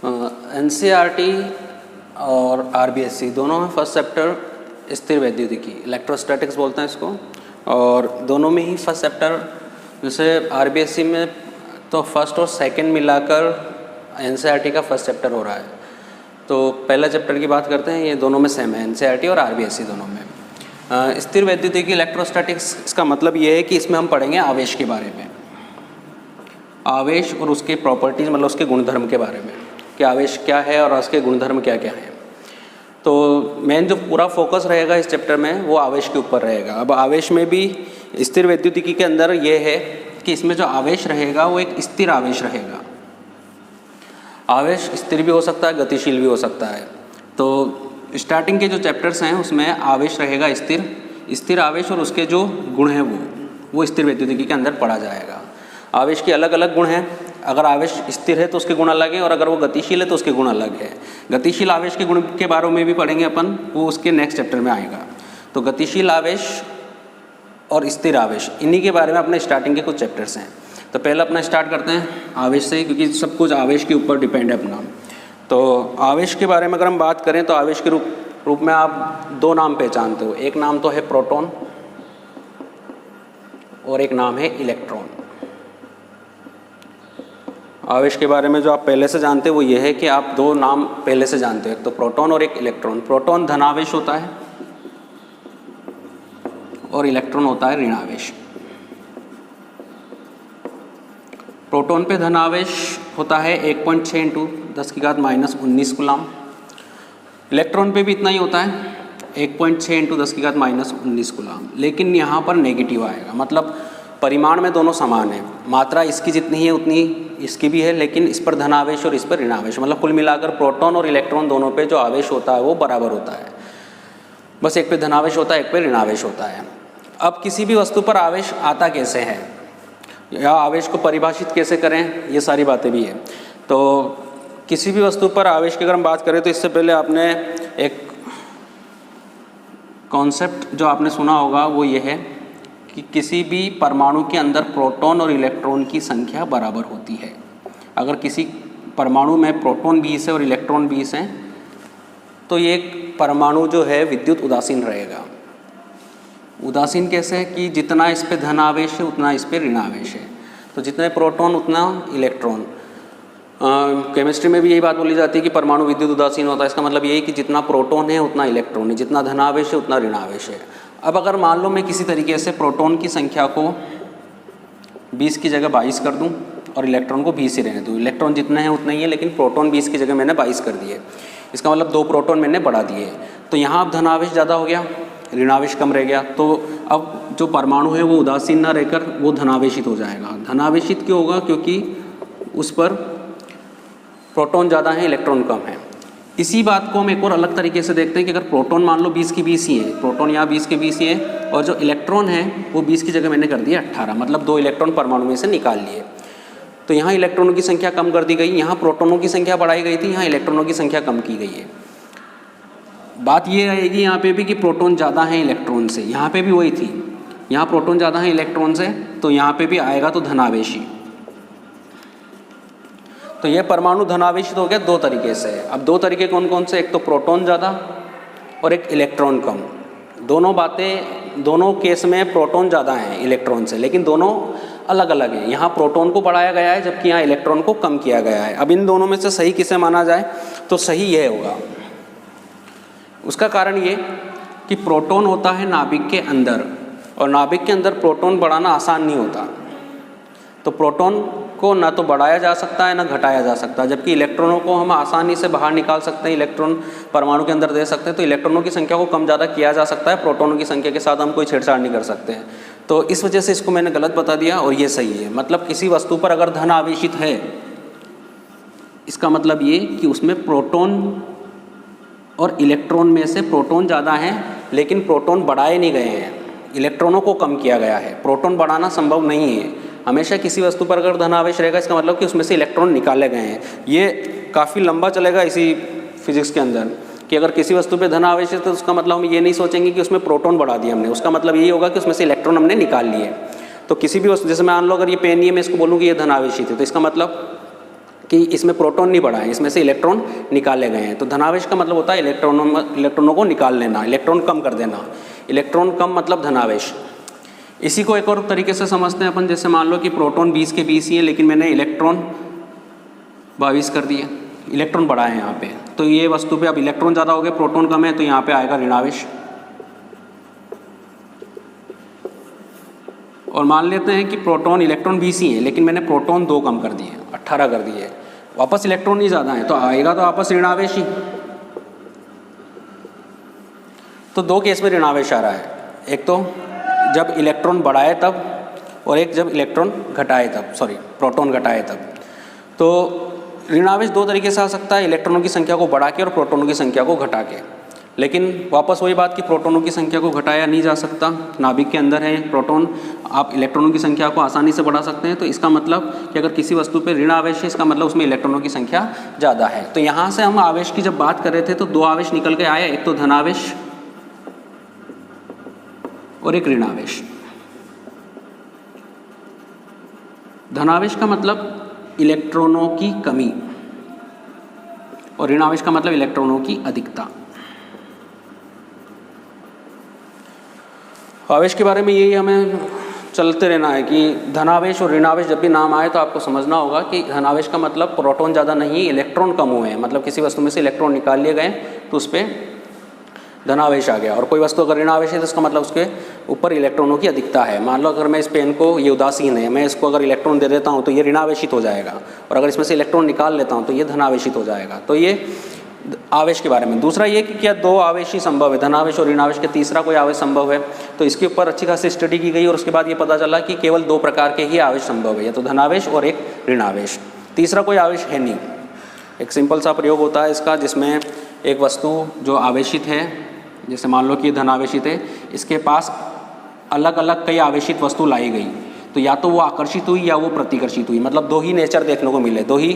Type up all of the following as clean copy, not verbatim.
NCERT और RBSC दोनों में फर्स्ट चैप्टर स्थिर वैद्युतिकी, इलेक्ट्रोस्टैटिक्स बोलते हैं इसको, और दोनों में ही फर्स्ट चैप्टर, जैसे आरबीएससी में तो फर्स्ट और सेकंड मिलाकर एनसीईआरटी का फर्स्ट चैप्टर हो रहा है। तो पहला चैप्टर की बात करते हैं, ये दोनों में सेम है, एनसीईआरटी और आरबीएससी दोनों में। स्थिर वैद्युतिकी इलेक्ट्रोस्टैटिक्स, इसका मतलब ये है कि इसमें हम पढ़ेंगे आवेश के बारे में, आवेश और उसके प्रॉपर्टीज़, मतलब उसके गुणधर्म के बारे में कि आवेश क्या है और उसके गुणधर्म क्या क्या हैं। तो मेन जो पूरा फोकस रहेगा इस चैप्टर में वो आवेश के ऊपर रहेगा। अब आवेश में भी स्थिर वैद्युतिकी के अंदर ये है कि इसमें जो आवेश रहेगा वो एक स्थिर आवेश रहेगा। आवेश स्थिर भी हो सकता है, गतिशील भी हो सकता है। तो स्टार्टिंग के जो चैप्टर्स हैं उसमें आवेश रहेगा स्थिर, स्थिर आवेश और उसके जो गुण हैं वो स्थिर वैद्युतिकी के अंदर पढ़ा जाएगा। आवेश के अलग अलग गुण हैं, अगर आवेश स्थिर है तो उसके गुण अलग हैं, और अगर वो गतिशील है तो उसके गुण अलग है। गतिशील आवेश के गुण के बारे में भी पढ़ेंगे अपन, वो उसके नेक्स्ट चैप्टर में आएगा। तो गतिशील आवेश और स्थिर आवेश, इन्हीं के बारे में अपने स्टार्टिंग के कुछ चैप्टर्स हैं। तो पहले अपना स्टार्ट करते हैं आवेश से, क्योंकि सब कुछ आवेश के ऊपर डिपेंड है अपना। तो आवेश के बारे में अगर हम बात करें तो आवेश के रूप में आप दो नाम पहचानते हो, एक नाम तो है प्रोटॉन और एक नाम है इलेक्ट्रॉन। आवेश के बारे में जो आप पहले से जानते हो वो ये है कि आप दो नाम पहले से जानते हो, एक तो प्रोटॉन और एक इलेक्ट्रॉन। प्रोटॉन धनावेश होता है और इलेक्ट्रॉन होता है ऋणावेश। प्रोटॉन पे धनावेश होता है 1.6 × 10⁻⁻19 कूलम। इलेक्ट्रॉन पे भी इतना ही होता है 1.6 × 10⁻⁻19 कूलम। लेकिन यहाँ पर नेगेटिव आएगा, मतलब परिमाण में दोनों समान है, मात्रा इसकी जितनी है उतनी इसकी भी है, लेकिन इस पर धनावेश और इस पर ऋणावेश, मतलब कुल मिलाकर प्रोटॉन और इलेक्ट्रॉन दोनों पे जो आवेश होता है वो बराबर होता है। बस एक पे धनावेश होता है, एक पे ऋणावेश होता है। अब किसी भी वस्तु पर आवेश आता कैसे है या आवेश को परिभाषित कैसे करें, ये सारी बातें भी है। तो किसी भी वस्तु पर आवेश की अगर हम बात करें तो इससे पहले आपने एक कॉन्सेप्ट जो आपने सुना होगा वो ये है कि किसी भी परमाणु के अंदर प्रोटॉन और इलेक्ट्रॉन की संख्या बराबर होती है। अगर किसी परमाणु में प्रोटॉन 20 है और इलेक्ट्रॉन 20 हैं तो ये परमाणु जो है विद्युत उदासीन रहेगा। उदासीन कैसे है कि जितना इस पे धन आवेश है उतना इस पे ऋण आवेश है, तो जितने प्रोटॉन उतना इलेक्ट्रॉन। केमिस्ट्री में भी यही बात बोली जाती है कि परमाणु विद्युत उदासीन होता है। इसका मतलब यही कि जितना प्रोटॉन है उतना इलेक्ट्रॉन है, जितना धनावेश है उतना ऋणावेश है। अब अगर मान लो मैं किसी तरीके से प्रोटॉन की संख्या को 20 की जगह 22 कर दूं और इलेक्ट्रॉन को 20 ही रहने दूं, इलेक्ट्रॉन जितने हैं उतने ही है, लेकिन प्रोटॉन 20 की जगह मैंने 22 कर दिए, इसका मतलब 2 प्रोटॉन मैंने बढ़ा दिए। तो यहाँ अब धनावेश ज़्यादा हो गया, ऋणावेश कम रह गया। तो अब जो परमाणु है वो उदासीन ना रहकर वो धनावेशित हो जाएगा। धनावेशित क्यों होगा? क्योंकि उस पर प्रोटॉन ज़्यादा है, इलेक्ट्रॉन कम है। इसी बात को हम एक और अलग तरीके से देखते हैं कि अगर प्रोटॉन मान लो 20 की 20 ही है, प्रोटॉन यहाँ 20 के 20 ही है, और जो इलेक्ट्रॉन है वो 20 की जगह मैंने कर दिया 18, मतलब 2 इलेक्ट्रॉन परमाणु में से निकाल लिए। तो यहाँ इलेक्ट्रॉनों की संख्या कम कर दी गई, यहाँ प्रोटॉनों की संख्या बढ़ाई गई थी, यहाँ इलेक्ट्रॉनों की संख्या कम की गई है। बात ये रहेगी यहाँ पे भी कि प्रोटॉन ज़्यादा है इलेक्ट्रॉन से, यहाँ पे भी वही थी, यहाँ प्रोटॉन ज़्यादा है इलेक्ट्रॉन से, तो यहाँ पे भी आएगा तो धनावेशी। तो ये परमाणु धनावेशित हो गया 2 तरीके से। अब 2 तरीके कौन कौन से? एक तो प्रोटॉन ज़्यादा और एक इलेक्ट्रॉन कम। दोनों बातें, दोनों केस में प्रोटॉन ज़्यादा हैं इलेक्ट्रॉन से, लेकिन दोनों अलग अलग हैं। यहाँ प्रोटॉन को बढ़ाया गया है जबकि यहाँ इलेक्ट्रॉन को कम किया गया है। अब इन दोनों में से सही किसे माना जाए तो सही यह होगा। उसका कारण ये कि प्रोटॉन होता है नाभिक के अंदर, और नाभिक के अंदर प्रोटॉन बढ़ाना आसान नहीं होता। तो प्रोटॉन को ना तो बढ़ाया जा सकता है ना घटाया जा सकता है, जबकि इलेक्ट्रॉनों को हम आसानी से बाहर निकाल सकते हैं, इलेक्ट्रॉन परमाणु के अंदर दे सकते हैं। तो इलेक्ट्रॉनों की संख्या को कम ज़्यादा किया जा सकता है, प्रोटॉनों की संख्या के साथ हम कोई छेड़छाड़ नहीं कर सकते हैं। तो इस वजह से इसको मैंने गलत बता दिया और ये सही है। मतलब किसी वस्तु पर अगर धन आवेशित है, इसका मतलब ये कि उसमें प्रोटॉन और इलेक्ट्रॉन में से प्रोटॉन ज़्यादा हैं, लेकिन प्रोटॉन बढ़ाए नहीं गए हैं, इलेक्ट्रॉनों को कम किया गया है। प्रोटॉन बढ़ाना संभव नहीं है। हमेशा किसी वस्तु पर अगर धनावेश रहेगा इसका मतलब कि उसमें से इलेक्ट्रॉन निकाले गए हैं। ये काफ़ी लंबा चलेगा इसी फिजिक्स के अंदर कि अगर किसी वस्तु पे धनावेश है तो उसका मतलब हम ये नहीं सोचेंगे कि उसमें प्रोटॉन बढ़ा दिया हमने, उसका मतलब यही होगा कि उसमें से इलेक्ट्रॉन हमने निकाल लिए। तो किसी भी वस्तु, जैसे मान लो अगर ये पेन ही है, मैं इसको बोलूँ कि ये धनावेशित है, तो इसका मतलब कि इसमें प्रोटॉन नहीं बढ़ा है, इसमें से इलेक्ट्रॉन निकाले गए हैं। तो धनावेश का मतलब होता है इलेक्ट्रॉनों को निकाल लेना, इलेक्ट्रॉन कम कर देना। इलेक्ट्रॉन कम मतलब धनावेश। इसी को एक और तरीके से समझते हैं अपन, जैसे मान लो कि प्रोटॉन 20 के 20 ही है, लेकिन मैंने इलेक्ट्रॉन 22 कर दिए, इलेक्ट्रॉन बढ़ा है यहाँ पे। तो ये वस्तु पे अब इलेक्ट्रॉन ज़्यादा हो गए, प्रोटॉन कम है, तो यहाँ पे आएगा ऋणावेश। और मान लेते हैं कि प्रोटॉन इलेक्ट्रॉन 20 ही है, लेकिन मैंने प्रोटॉन 2 कम कर दिए, 18 कर दिए, वापस इलेक्ट्रॉन ही ज़्यादा है, तो आएगा तो वापस ऋणावेश ही। तो 2 केस में ऋणावेश आ रहा है, एक तो जब इलेक्ट्रॉन बढ़ाए तब, और एक जब इलेक्ट्रॉन घटाए तब, प्रोटॉन घटाए तब। तो ऋणावेश 2 तरीके से आ सकता है, इलेक्ट्रॉनों की संख्या को बढ़ा के और प्रोटॉनों की संख्या को घटा के। लेकिन वापस वही बात कि प्रोटॉनों की संख्या को घटाया नहीं जा सकता, नाभिक के अंदर है प्रोटॉन, आप इलेक्ट्रॉनों की संख्या को आसानी से बढ़ा सकते हैं। तो इसका मतलब कि अगर किसी वस्तु पे ऋण आवेश है, इसका मतलब उसमें इलेक्ट्रॉनों की संख्या ज़्यादा है। तो यहाँ से हम आवेश की जब बात कर रहे थे तो 2 आवेश निकल के आए, एक तो धनावेश और एक ऋणावेश। धनावेश का मतलब इलेक्ट्रॉनों की कमी और ऋणावेश का मतलब इलेक्ट्रॉनों की अधिकता। आवेश के बारे में यही हमें चलते रहना है कि धनावेश और ऋणावेश जब भी नाम आए तो आपको समझना होगा कि धनावेश का मतलब प्रोटॉन ज़्यादा नहीं, इलेक्ट्रॉन कम हुए हैं, मतलब किसी वस्तु में से इलेक्ट्रॉन निकाल लिए गए तो उस पर धनावेश आ गया। और कोई वस्तु अगर ऋणावेश है तो उसका मतलब उसके ऊपर इलेक्ट्रॉनों की अधिकता है। मान लो अगर मैं इस पेन को, ये उदासीन है, मैं इसको अगर इलेक्ट्रॉन दे देता हूँ तो ये ऋणावेशित हो जाएगा, और अगर इसमें से इलेक्ट्रॉन निकाल लेता हूँ तो ये धनावेशित हो जाएगा। तो ये आवेश के बारे में। दूसरा ये कि क्या 2 आवेश ही संभव है, धनावेश और ऋणावेश के, तीसरा कोई आवेश संभव है? तो इसके ऊपर अच्छी खासी स्टडी की गई और उसके बाद ये पता चला कि केवल 2 प्रकार के ही आवेश संभव है, या तो धनावेश और एक ऋणावेश। तीसरा कोई आवेश है नहीं। एक सिंपल सा प्रयोग होता है इसका, जिसमें एक वस्तु जो आवेशित है, जैसे मान लो कि धनावेशित है, इसके पास अलग अलग कई आवेशित वस्तु लाई गई, तो या तो वो आकर्षित हुई या वो प्रतिकर्षित हुई, मतलब 2 ही नेचर देखने को मिले, 2 ही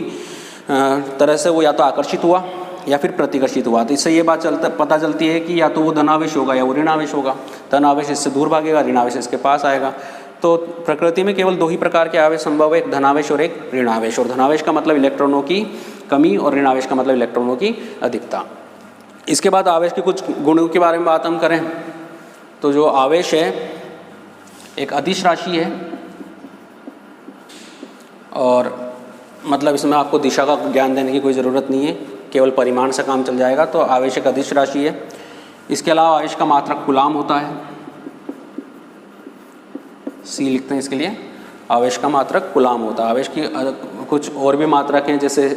तरह से वो या तो आकर्षित हुआ या फिर प्रतिकर्षित हुआ। तो इससे ये बात पता चलती है कि या तो वो धनावेश होगा या वो ऋणावेश होगा। धनावेश इससे दूर भागेगा, ऋणावेश इसके पास आएगा। तो प्रकृति में केवल 2 ही प्रकार के आवेश संभव है, एक धनावेश और एक ऋणावेश। और धनावेश का मतलब इलेक्ट्रॉनों की कमी और ऋणावेश का मतलब इलेक्ट्रॉनों की अधिकता। इसके बाद आवेश के कुछ गुणों के बारे में बात हम करें तो जो आवेश है एक अदिश राशि है, और मतलब इसमें आपको दिशा का ज्ञान देने की कोई ज़रूरत नहीं है, केवल परिमाण से काम चल जाएगा। तो आवेश एक अदिश राशि है। इसके अलावा आवेश का मात्रक कूलाम होता है, सी लिखते हैं इसके लिए। आवेश का मात्रक कूलाम होता है। आवेश की कुछ और भी मात्रक हैं, जैसे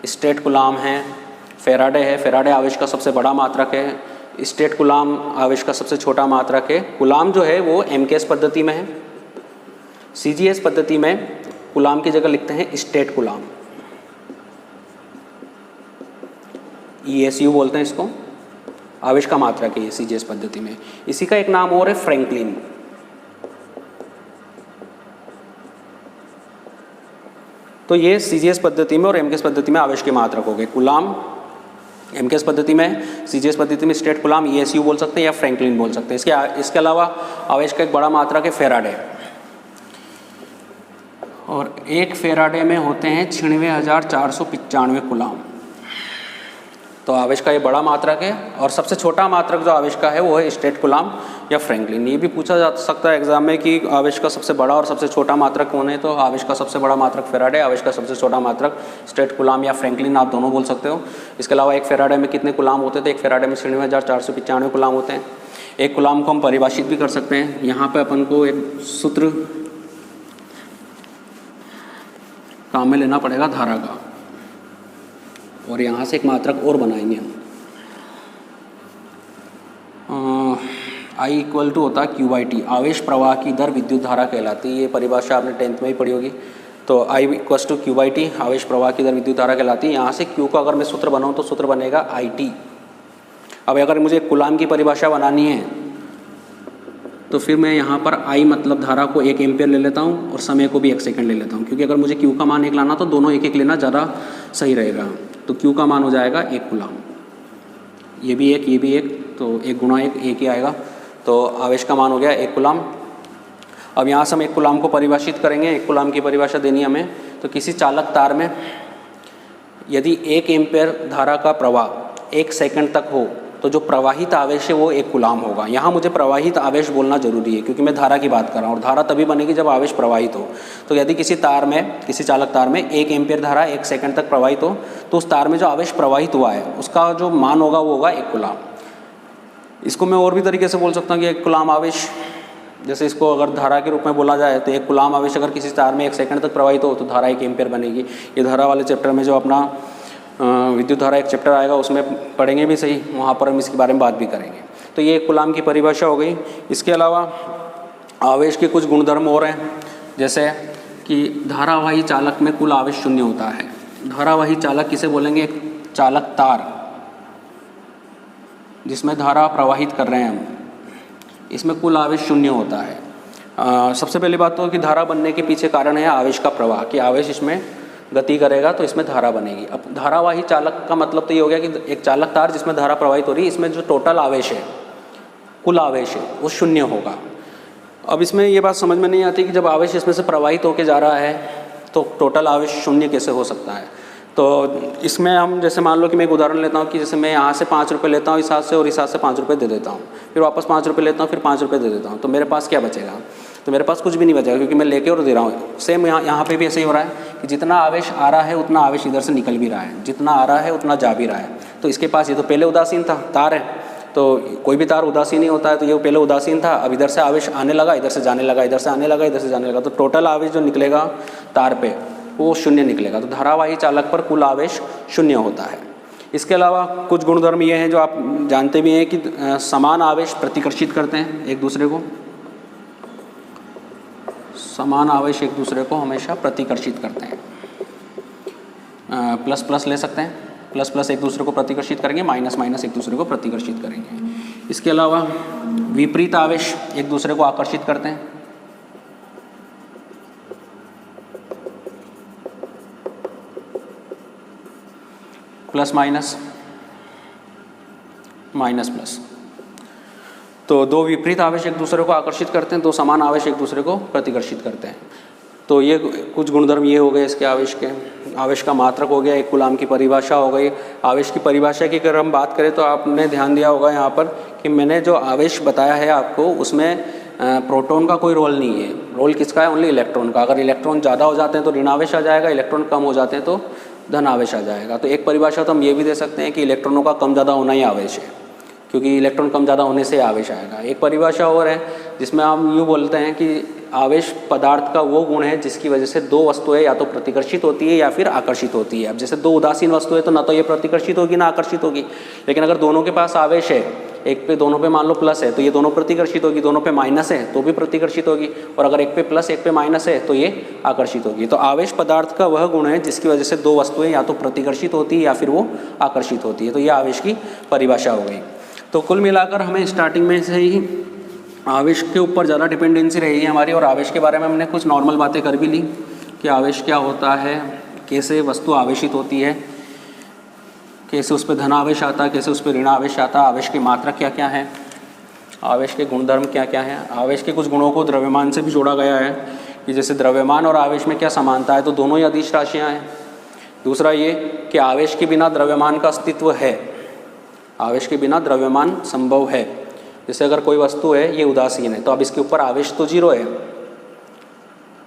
स्टेट कूलाम है, फेराडे है। फेराडे आवेश का सबसे बड़ा मात्रक है, स्टेट कूलाम आवेश का सबसे छोटा मात्रक है। कूलाम जो है वो एमकेएस पद्धति में है, सीजीएस पद्धति में कूलाम की जगह लिखते हैं स्टेट कूलाम, ESU बोलते हैं इसको। आवेश का मात्रक है सीजीएस पद्धति में। इसी का एक नाम और है फ्रैंकलिन। तो ये सीजीएस पद्धति में और एमकेएस पद्धति में आवेश के मात्रक हो गए। कूलाम एमकेएस पद्धति में, सीजीएस पद्धति में स्टेट कूलाम, ESU बोल सकते हैं या फ्रैंकलिन बोल सकते हैं। इसके अलावा आवेश का एक बड़ा मात्रक है फेराडे, और एक फेराडे में होते हैं 96,495 कूलाम। तो आवेश का ये बड़ा मात्रक है। और सबसे छोटा मात्रक जो आवेश का है वो है स्टेट कूलाम या फ्रैंकलिन। ये भी पूछा जा सकता है एग्जाम में कि आवेश का सबसे बड़ा और सबसे छोटा मात्रक कौन है। तो आवेश का सबसे बड़ा मात्रक फेराडे, आवेश का सबसे छोटा मात्रक स्टेट कूलाम या फ्रैंकलिन, आप दोनों बोल सकते हो। इसके अलावा एक फेराडे में कितने कूलाम होते थे? एक फेराडे में 96,495 कूलाम होते हैं। एक कूलाम को हम परिभाषित भी कर सकते हैं। यहाँ पर अपन को एक सूत्र काम में लेना पड़ेगा, धारा का, और यहाँ से एक मात्रक और बनाएंगे हम। I इक्वल टू होता है Q/T, आवेश प्रवाह की दर विद्युत धारा कहलाती है। ये परिभाषा आपने 10th में ही पढ़ी होगी। तो I इक्वल टू Q/T, आवेश प्रवाह की दर विद्युत धारा कहलाती है। यहाँ से Q का अगर मैं सूत्र बनाऊँ तो सूत्र बनेगा IT। अब अगर मुझे कूलाम की परिभाषा बनानी है तो फिर मैं यहाँ पर I मतलब धारा को 1 एम्पियर ले लेता हूँ और समय को भी 1 सेकंड ले लेता हूँ, क्योंकि अगर मुझे Q का मान 1 लाना तो दोनों 1-1 लेना ज़्यादा सही रहेगा। तो Q का मान हो जाएगा 1 कूलाम, ये भी 1, ये भी 1, तो 1 गुणा 1 1 ही आएगा। तो आवेश का मान हो गया 1 कूलाम। अब यहाँ से हम 1 कूलाम को परिभाषित करेंगे। 1 कूलाम की परिभाषा देनी हमें, तो किसी चालक तार में यदि 1 एम्पेयर धारा का प्रवाह 1 सेकंड तक हो तो जो प्रवाहित आवेश है वो 1 कूलाम होगा। यहाँ मुझे प्रवाहित आवेश बोलना जरूरी है क्योंकि मैं धारा की बात कर रहा हूँ और धारा तभी बनेगी जब आवेश प्रवाहित हो। तो यदि किसी तार में, किसी चालक तार में 1 एम्पेयर धारा 1 सेकंड तक प्रवाहित हो तो उस तार में जो आवेश प्रवाहित हुआ है उसका जो मान होगा वो होगा 1 कूलाम। इसको मैं और भी तरीके से बोल सकता हूँ कि 1 कूलाम आवेश, जैसे इसको अगर धारा के रूप में बोला जाए तो 1 कूलाम आवेश अगर किसी तार में 1 सेकंड तक प्रवाहित हो तो धारा 1 एम्पेयर बनेगी। ये धारा वाले चैप्टर में जो अपना विद्युत धारा एक चैप्टर आएगा उसमें पढ़ेंगे भी सही, वहाँ पर हम इसके बारे में बात भी करेंगे। तो ये 1 कूलाम की परिभाषा हो गई। इसके अलावा आवेश के कुछ गुणधर्म और हैं, जैसे कि धारावाही चालक में कुल आवेश शून्य होता है। धारावाही चालक किसे बोलेंगे? एक चालक तार जिसमें धारा प्रवाहित कर रहे हैं हम, इसमें कुल आवेश शून्य होता है। सबसे पहली बात तो कि धारा बनने के पीछे कारण है आवेश का प्रवाह, कि आवेश इसमें गति करेगा तो इसमें धारा बनेगी। अब धारावाही चालक का मतलब तो ये हो गया कि एक चालक तार जिसमें धारा प्रवाहित हो रही है, इसमें जो टोटल आवेश है, कुल आवेश है, वो शून्य होगा। अब इसमें ये बात समझ में नहीं आती कि जब आवेश इसमें से प्रवाहित होकर जा रहा है तो टोटल आवेश शून्य कैसे हो सकता है। तो इसमें हम जैसे मान लो कि मैं एक उदाहरण लेता हूँ कि जैसे मैं यहाँ से 5 रुपये लेता हूँ इस हाथ से और इस हाथ से 5 रुपये दे देता हूँ, फिर वापस 5 रुपये लेता हूँ, फिर 5 रुपये दे देता हूँ, तो मेरे पास क्या बचेगा? तो मेरे पास कुछ भी नहीं बचेगा क्योंकि मैं लेके और दे रहा हूँ। सेम यहाँ पे भी ऐसे ही हो रहा है कि जितना आवेश आ रहा है उतना आवेश इधर से निकल भी रहा है, जितना आ रहा है उतना जा भी रहा है। तो इसके पास ये तो पहले उदासीन था, तार है, तो कोई भी तार उदासीन ही होता है, तो ये पहले उदासीन था, अब इधर से आवेश आने लगा, इधर से जाने लगा, इधर से आने लगा, इधर से जाने लगा, तो टोटल आवेश जो निकलेगा तार पे वो शून्य निकलेगा। तो धारावाही चालक पर कुल आवेश शून्य होता है। इसके अलावा कुछ गुणधर्म ये हैं जो आप जानते भी हैं कि समान आवेश प्रतिकर्षित करते हैं एक दूसरे को, समान आवेश एक दूसरे को हमेशा प्रतिकर्षित करते हैं। प्लस प्लस ले सकते हैं, प्लस प्लस एक दूसरे को प्रतिकर्षित करेंगे, माइनस माइनस एक दूसरे को प्रतिकर्षित करेंगे। इसके अलावा विपरीत आवेश एक दूसरे को आकर्षित करते हैं। प्लस माइनस, माइनस प्लस, तो दो विपरीत आवेश एक दूसरे को आकर्षित करते हैं, दो समान आवेश एक दूसरे को प्रतिकर्षित करते हैं। तो ये कुछ गुणधर्म ये हो गए इसके आवेश के। आवेश का मात्रक हो गया, 1 कूलाम की परिभाषा हो गई। आवेश की परिभाषा की अगर हम बात करें तो आपने ध्यान दिया होगा यहाँ पर कि मैंने जो आवेश बताया है आपको उसमें प्रोटॉन का कोई रोल नहीं है। रोल किसका है? ओनली इलेक्ट्रॉन का। अगर इलेक्ट्रॉन ज़्यादा हो जाते हैं तो ऋण आवेश आ जाएगा, इलेक्ट्रॉन कम हो जाते हैं तो धन आवेश आ जाएगा। तो एक परिभाषा तो हम ये भी दे सकते हैं कि इलेक्ट्रॉनों का कम ज़्यादा होना ही आवेश है, क्योंकि इलेक्ट्रॉन कम ज़्यादा होने से आवेश आएगा। एक परिभाषा और है जिसमें हम यूँ बोलते हैं कि आवेश पदार्थ का वो गुण है जिसकी वजह से दो वस्तुएं या तो प्रतिकर्षित होती है या फिर आकर्षित होती है। अब जैसे दो उदासीन वस्तुएं तो ना तो ये प्रतिकर्षित होगी ना आकर्षित होगी, लेकिन अगर दोनों के पास आवेश है, एक पे दोनों पे मान लो प्लस है तो ये दोनों प्रतिकर्षित होगी, दोनों पे माइनस है तो भी प्रतिकर्षित होगी, और अगर एक पे प्लस एक पे माइनस है तो ये आकर्षित होगी। तो आवेश पदार्थ का वह गुण है जिसकी वजह से दो वस्तुएं या तो प्रतिकर्षित होती है या फिर वो आकर्षित होती है। तो ये आवेश की परिभाषा हो गई। तो कुल मिलाकर हमें स्टार्टिंग में से ही आवेश के ऊपर ज़्यादा डिपेंडेंसी रही है हमारी, और आवेश के बारे में हमने कुछ नॉर्मल बातें कर भी ली कि आवेश क्या होता है, कैसे वस्तु आवेशित होती है, कैसे उस पर धन आवेश आता है, कैसे उस पर ऋण आवेश आता है, आवेश की मात्रा क्या क्या है, आवेश के गुणधर्म क्या क्या हैं। आवेश के कुछ गुणों को द्रव्यमान से भी जोड़ा गया है कि जैसे द्रव्यमान और आवेश में क्या समानता है, तो दोनों ही अदिश राशियाँ हैं। दूसरा ये कि आवेश के बिना द्रव्यमान का अस्तित्व है, आवेश के बिना द्रव्यमान संभव है। जैसे अगर कोई वस्तु है ये उदासीन है तो अब इसके ऊपर आवेश तो जीरो है,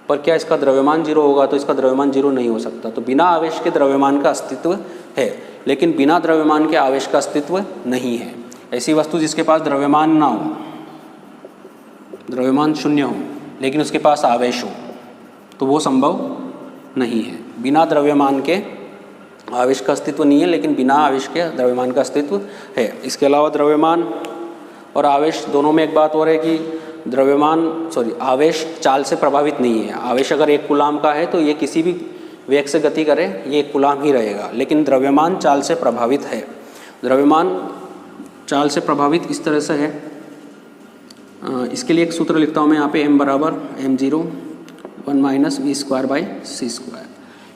पर क्या इसका द्रव्यमान जीरो होगा? तो इसका द्रव्यमान जीरो नहीं हो सकता। तो बिना आवेश के द्रव्यमान का अस्तित्व है, लेकिन बिना द्रव्यमान के आवेश का अस्तित्व नहीं है। ऐसी वस्तु जिसके पास द्रव्यमान ना हो, द्रव्यमान शून्य हो, लेकिन उसके पास आवेश हो, तो वो संभव नहीं है। बिना द्रव्यमान के आवेश का अस्तित्व नहीं है, लेकिन बिना आवेश के द्रव्यमान का अस्तित्व है। इसके अलावा द्रव्यमान और आवेश दोनों में एक बात और है कि आवेश चाल से प्रभावित नहीं है। आवेश अगर 1 कूलाम का है तो ये किसी भी वेग से गति करे ये 1 कूलाम ही रहेगा, लेकिन द्रव्यमान चाल से प्रभावित है। द्रव्यमान चाल से प्रभावित इस तरह से है, इसके लिए एक सूत्र लिखता हूँ मैं यहाँ पे, m बराबर m0 1 - v²/c²।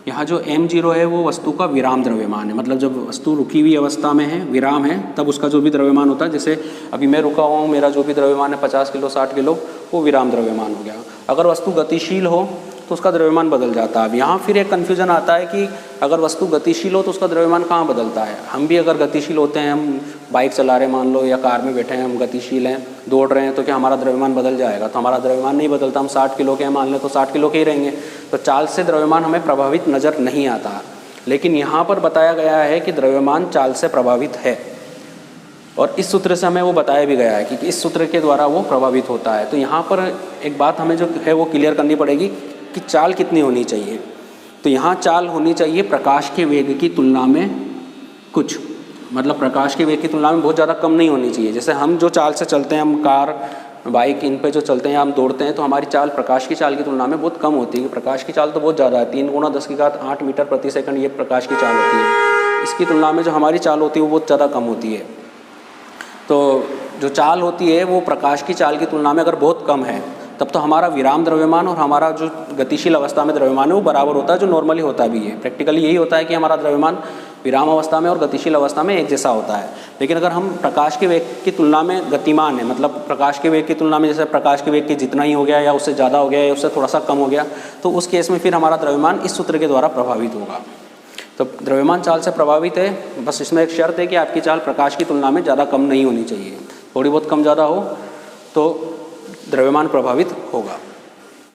यहाँ जो m0 है वो वस्तु का विराम द्रव्यमान है, मतलब जब वस्तु रुकी हुई अवस्था में है, विराम है, तब उसका जो भी द्रव्यमान होता है, जैसे अभी मैं रुका हुआ हूँ, मेरा जो भी द्रव्यमान है 50 किलो 60 किलो, वो विराम द्रव्यमान हो गया। अगर वस्तु गतिशील हो तो तो उसका द्रव्यमान बदल जाता है। अब यहाँ फिर एक कन्फ्यूजन आता है कि अगर वस्तु गतिशील हो तो उसका द्रव्यमान कहाँ बदलता है। हम भी अगर गतिशील होते हैं, हम बाइक चला रहे हैं मान लो, या कार में बैठे हैं, हम गतिशील हैं, दौड़ रहे हैं, तो क्या हमारा द्रव्यमान बदल जाएगा? तो हमारा द्रव्यमान नहीं बदलता। हम 60 किलो के हैं मान लें तो 60 किलो के ही रहेंगे। तो चाल से द्रव्यमान हमें प्रभावित नज़र नहीं आता। लेकिन यहाँ पर बताया गया है कि द्रव्यमान चाल से प्रभावित है, और इस सूत्र से हमें वो बताया भी गया है कि इस सूत्र के द्वारा वो प्रभावित होता है। तो यहाँ पर एक बात हमें जो है वो क्लियर करनी पड़ेगी कि चाल कितनी होनी चाहिए। तो यहाँ चाल होनी चाहिए प्रकाश के वेग की तुलना में कुछ, मतलब प्रकाश के वेग की तुलना में बहुत ज़्यादा कम नहीं होनी चाहिए। जैसे हम जो चाल से चलते हैं, हम कार, बाइक, इन पे जो चलते हैं, हम दौड़ते हैं, तो हमारी चाल प्रकाश की चाल की तुलना में बहुत कम होती है। प्रकाश की चाल तो बहुत ज़्यादा है, 3 × 10⁸ मीटर प्रति सेकंड ये प्रकाश की चाल होती है। इसकी तुलना में जो हमारी चाल होती है वो बहुत ज़्यादा कम होती है। तो जो चाल होती है वो प्रकाश की चाल की तुलना में अगर बहुत कम है, तब तो हमारा विराम द्रव्यमान और हमारा जो गतिशील अवस्था में द्रव्यमान है वो बराबर होता है, जो नॉर्मली होता भी है। प्रैक्टिकली यही होता है कि हमारा द्रव्यमान विराम अवस्था में और गतिशील अवस्था में एक जैसा होता है। लेकिन अगर हम प्रकाश के वेग की तुलना में गतिमान है, मतलब प्रकाश के वेग की तुलना में जैसे प्रकाश के वेग के जितना ही हो गया या उससे ज़्यादा हो गया या उससे थोड़ा सा कम हो गया, तो उस केस में फिर हमारा द्रव्यमान इस सूत्र के द्वारा प्रभावित होगा। तो द्रव्यमान चाल से प्रभावित है, बस इसमें एक शर्त है कि आपकी चाल प्रकाश की तुलना में ज़्यादा कम नहीं होनी चाहिए। थोड़ी बहुत कम ज़्यादा हो तो द्रव्यमान प्रभावित होगा।